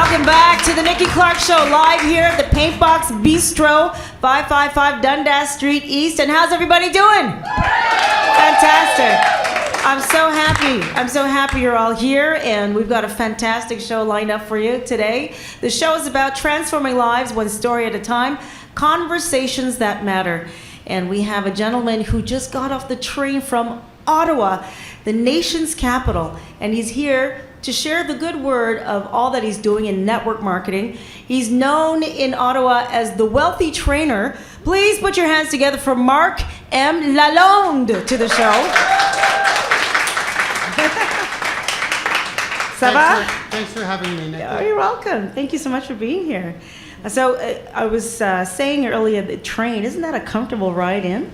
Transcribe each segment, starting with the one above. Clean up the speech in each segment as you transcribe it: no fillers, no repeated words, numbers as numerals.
Welcome back to the Nikki Clarke Show, live here at the Paintbox Bistro, 555 Dundas Street East. And how's everybody doing? Fantastic. I'm so happy. I'm so happy you're all here, and we've got a fantastic show lined up for you today. The show is about transforming lives one story at a time, conversations that matter. And we have a gentleman who just got off the train from Ottawa, the nation's capital, and he's here to share the good word of all that he's doing in network marketing. He's known in Ottawa as the wealthy trainer. Please put your hands together for Marc M. Lalonde to the show. Ça va? Thanks for having me, Nikki. Oh, you're welcome. Thank you so much for being here. So I was saying earlier, the train, isn't that a comfortable ride in?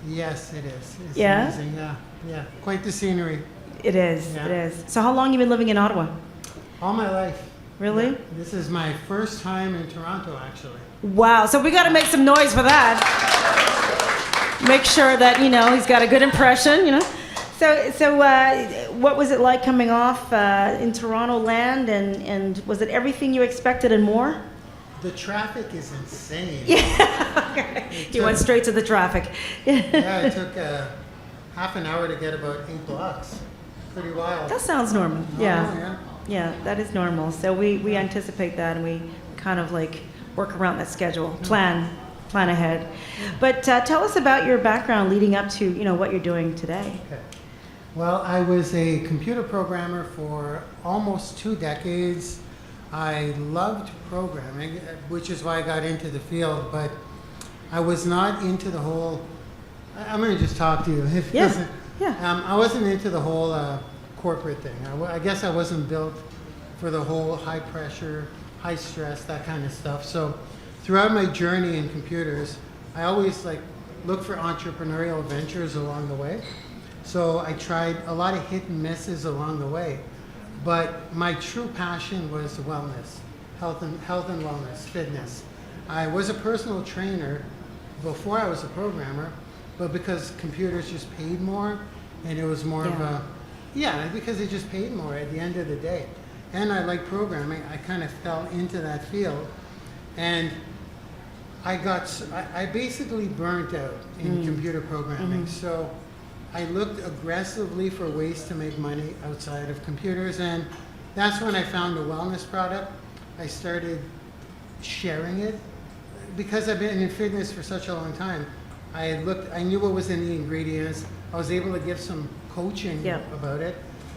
Yes, it is. It's Yeah? amazing. Yeah. Quite the scenery. It is, Yeah. it is. So how long have you been living in Ottawa? All my life. Really? Yeah. This is my first time in Toronto, actually. Wow, so we got to make some noise for that. Make sure that, he's got a good impression, So what was it like coming off in Toronto land, and was it everything you expected and more? The traffic is insane. Yeah. You went straight to the traffic. Yeah, it took half an hour to get about 8 blocks. Pretty wild. That sounds normal. Oh, Yeah, that is normal. So we anticipate that, and we kind of like work around that schedule, plan ahead. But tell us about your background leading up to what you're doing today. Okay. Well, I was a computer programmer for almost 2 decades. I loved programming, which is why I got into the field, but I was not into the whole, I'm going to just talk to you. I wasn't into the whole corporate thing. I guess I wasn't built for the whole high pressure, high stress, that kind of stuff. So throughout my journey in computers, I always look for entrepreneurial ventures along the way. So I tried a lot of hit and misses along the way. But my true passion was wellness, health and wellness, fitness. I was a personal trainer before I was a programmer, but because computers just paid more, and it was more of a, because it just paid more at the end of the day. And I like programming, I kind of fell into that field. And I basically burnt out in computer programming. So I looked aggressively for ways to make money outside of computers, and that's when I found the wellness product. I started sharing it. Because I've been in fitness for such a long time, I knew what was in the ingredients. I was able to give some coaching about it.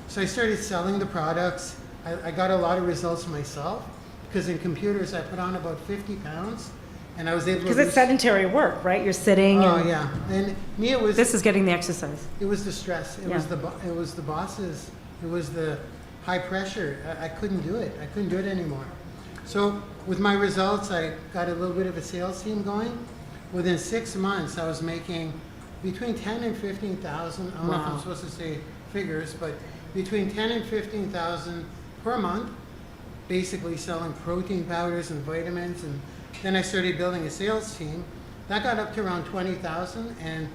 So I started selling the products. I got a lot of results myself, because in computers I put on about 50 pounds. And I was able to. Because it's sedentary work, right? You're sitting. Oh yeah, and me it was. This is getting the exercise. It was the stress. It was the bosses. It was the high pressure. I couldn't do it. I couldn't do it anymore. So with my results, I got a little bit of a sales team going. Within 6 months, I was making between 10 and 15,000. I don't know if I'm supposed to say figures, but between 10 and 15,000 per month, basically selling protein powders and vitamins. And then I started building a sales team. That got up to around 20,000, and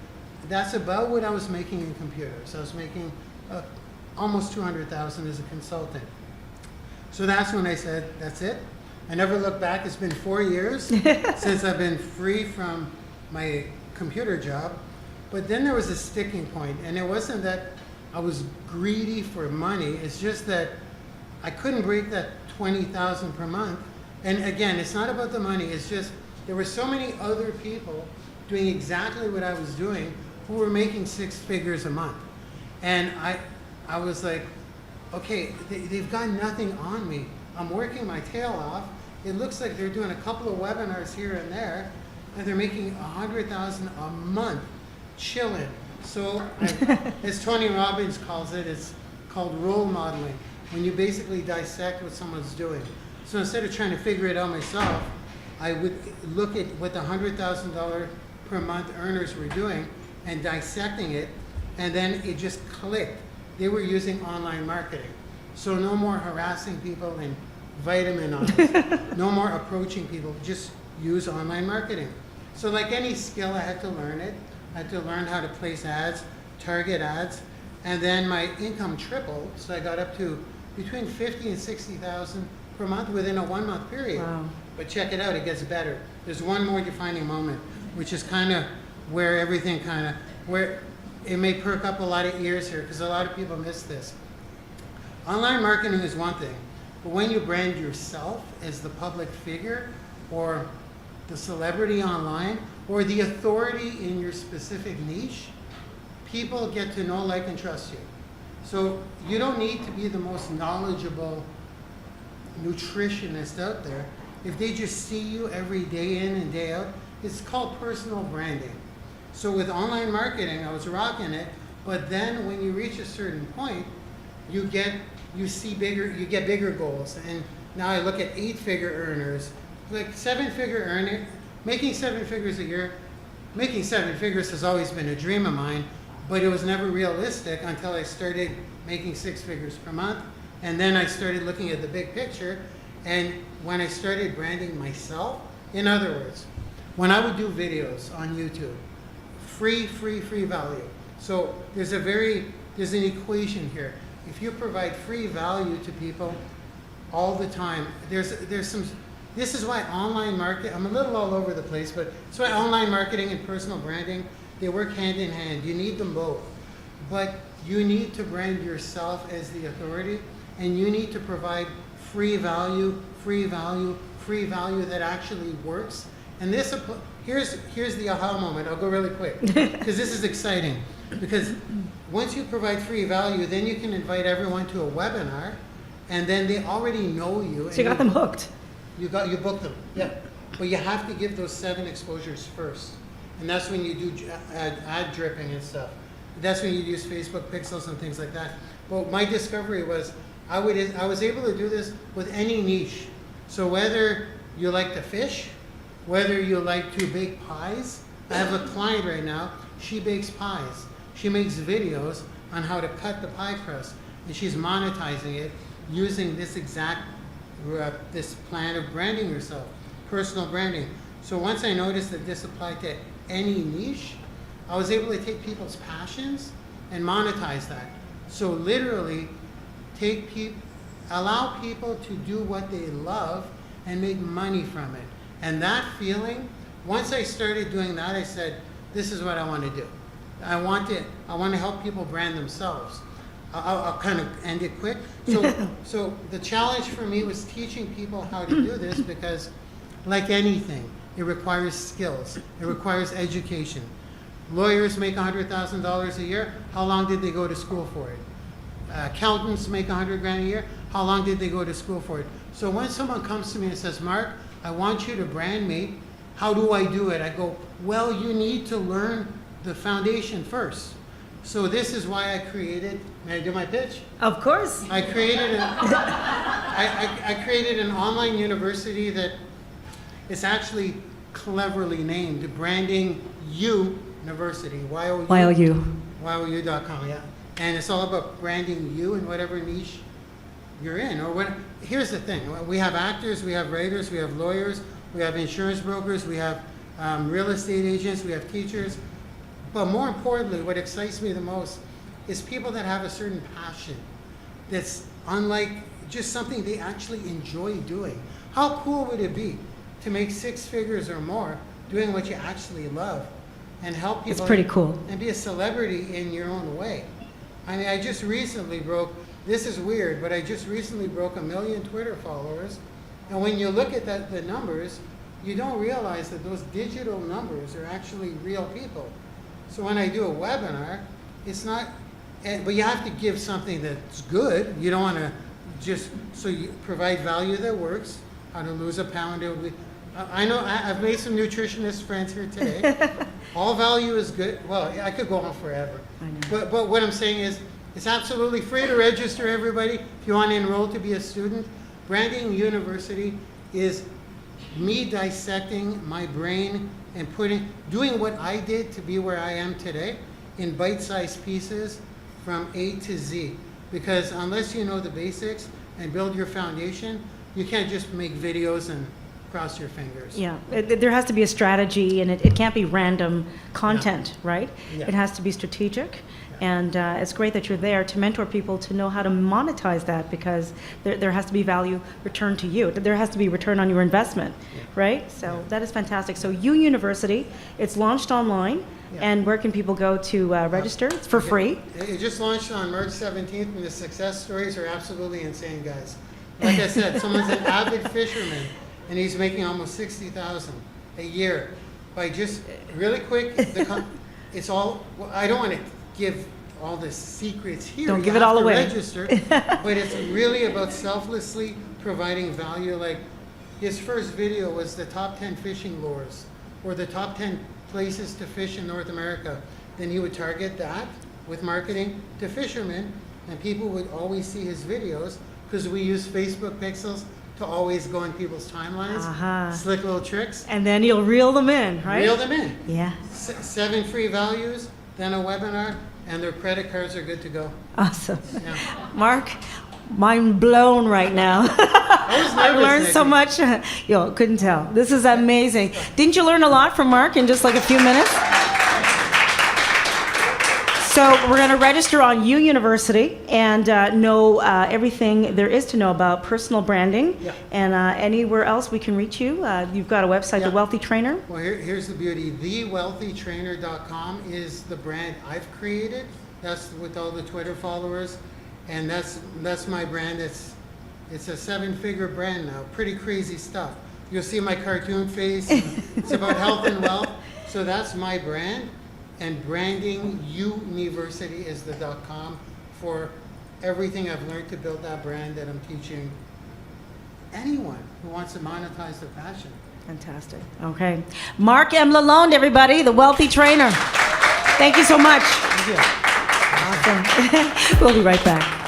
that's about what I was making in computers. I was making almost 200,000 as a consultant. So that's when I said, that's it. I never looked back. It's been 4 years since I've been free from my computer job. But then there was a sticking point, and it wasn't that I was greedy for money. It's just that I couldn't break that 20,000 per month. And again, it's not about the money. It's just there were so many other people doing exactly what I was doing who were making 6 figures a month. And I was like, okay, they've got nothing on me. I'm working my tail off. It looks like they're doing a couple of webinars here and there, and they're making 100,000 a month, chilling. So as Tony Robbins calls it, it's called role modeling, when you basically dissect what someone's doing. So instead of trying to figure it out myself, I would look at what the $100,000 per month earners were doing and dissecting it, and then it just clicked. They were using online marketing. So no more harassing people in vitamin aisles, no more approaching people, just use online marketing. So like any skill, I had to learn it. I had to learn how to place ads, target ads, and then my income tripled. So I got up to between 50 and 60,000 per month within a 1 month period. Wow. But check it out, it gets better. There's one more defining moment, which is kind of where everything where it may perk up a lot of ears here, because a lot of people miss this. Online marketing is one thing, but when you brand yourself as the public figure, or the celebrity online, or the authority in your specific niche, people get to know, like, and trust you. So you don't need to be the most knowledgeable nutritionist out there. If they just see you every day in and day out, it's called personal branding. So with online marketing, I was rocking it, but then when you reach a certain point, you get bigger goals. And now I look at 8-figure earners, like 7-figure earner, making 7 figures a year. Making 7 figures has always been a dream of mine, but it was never realistic until I started making 6 figures per month. And then I started looking at the big picture. And when I started branding myself, in other words, when I would do videos on YouTube, free value. So there's an equation here. If you provide free value to people all the time, this is why online marketing, I'm a little all over the place, but it's why online marketing and personal branding, they work hand in hand. You need them both. But you need to brand yourself as the authority, and you need to provide free value that actually works. And here's the aha moment. I'll go really quick, because this is exciting. Because once you provide free value, then you can invite everyone to a webinar, and then they already know you. So you got them hooked. You booked them, yeah. But you have to give those 7 exposures first. And that's when you do ad dripping and stuff. That's when you use Facebook pixels and things like that. Well, my discovery was I was able to do this with any niche. So whether you like to fish, whether you like to bake pies. I have a client right now, she bakes pies. She makes videos on how to cut the pie crust, and she's monetizing it using this exact this plan of branding yourself, personal branding. So once I noticed that this applied to any niche, I was able to take people's passions and monetize that. So literally, allow people to do what they love and make money from it. And that feeling, once I started doing that, I said, this is what I want to do. I want to help people brand themselves. I'll kind of end it quick. So the challenge for me was teaching people how to do this, because like anything, it requires skills. It requires education. Lawyers make $100,000 a year. How long did they go to school for it? Accountants make $100,000 a year. How long did they go to school for it? So when someone comes to me and says, Mark, I want you to brand me, how do I do it? I go, well, you need to learn the foundation first. So this is why I created, may I do my pitch? Of course. I created I created an online university that is actually cleverly named Branding YOUniversity, YOU. YOU.com, yeah. And it's all about branding you in whatever niche you're in. Here's the thing, we have actors, we have writers, we have lawyers, we have insurance brokers, we have real estate agents, we have teachers. But more importantly, what excites me the most is people that have a certain passion that's unlike just something they actually enjoy doing. How cool would it be to make 6 figures or more doing what you actually love and help people? It's pretty cool. And be a celebrity in your own way. I mean, I just recently broke, this is weird, but I just recently broke 1 million Twitter followers. And when you look at the numbers, you don't realize that those digital numbers are actually real people. So when I do a webinar, it's not, but you have to give something that's good. You don't want to just, so you provide value that works, how to lose a pound. I know I've made some nutritionist friends here today. All value is good. Well, I could go on forever. I know. But what I'm saying is, it's absolutely free to register, everybody. If you want to enroll to be a student, Branding YOUniversity is me dissecting my brain and doing what I did to be where I am today in bite-sized pieces from A to Z. Because unless you know the basics and build your foundation, you can't just make videos and cross your fingers. Yeah, there has to be a strategy, and it can't be random content, right? Yeah. It has to be strategic. Yeah. And it's great that you're there to mentor people to know how to monetize that, because there has to be value returned to you. There has to be return on your investment, right? So that is fantastic. So University, it's launched online. And where can people go to register? It's for free. It just launched on March 17th, and the success stories are absolutely insane, guys. Like I said, someone's an avid fisherman, and he's making almost $60,000 a year by just really quick. It's all. Well, I don't want to give all the secrets here. Don't You give it have all to away. Register, but it's really about selflessly providing value. Like his first video was the top 10 fishing lures, or the top 10 places to fish in North America. Then he would target that with marketing to fishermen, and people would always see his videos because we use Facebook pixels to always go in people's timelines, slick little tricks. And then you'll reel them in, right? Reel them in. Yeah. 7 free values, then a webinar, and their credit cards are good to go. Awesome. Yeah. Mark, mind blown right now. I was nervous, I've learned so Nikki. much. Yo, couldn't tell. This is amazing. Didn't you learn a lot from Mark in just like a few minutes? So we're going to register on University and know everything there is to know about personal branding. Yeah. And anywhere else we can reach you. You've got a website, The Wealthy Trainer. Well, here's the beauty. TheWealthyTrainer.com is the brand I've created. That's with all the Twitter followers. And that's my brand. It's a 7-figure brand now. Pretty crazy stuff. You'll see my cartoon face. It's about health and wealth. So that's my brand. And Branding YOUniversity is the .com for everything I've learned to build that brand that I'm teaching anyone who wants to monetize their passion. Fantastic. Okay. Marc M. Lalonde, everybody, the Wealthy Trainer. Thank you so much. Thank you. Awesome. We'll be right back.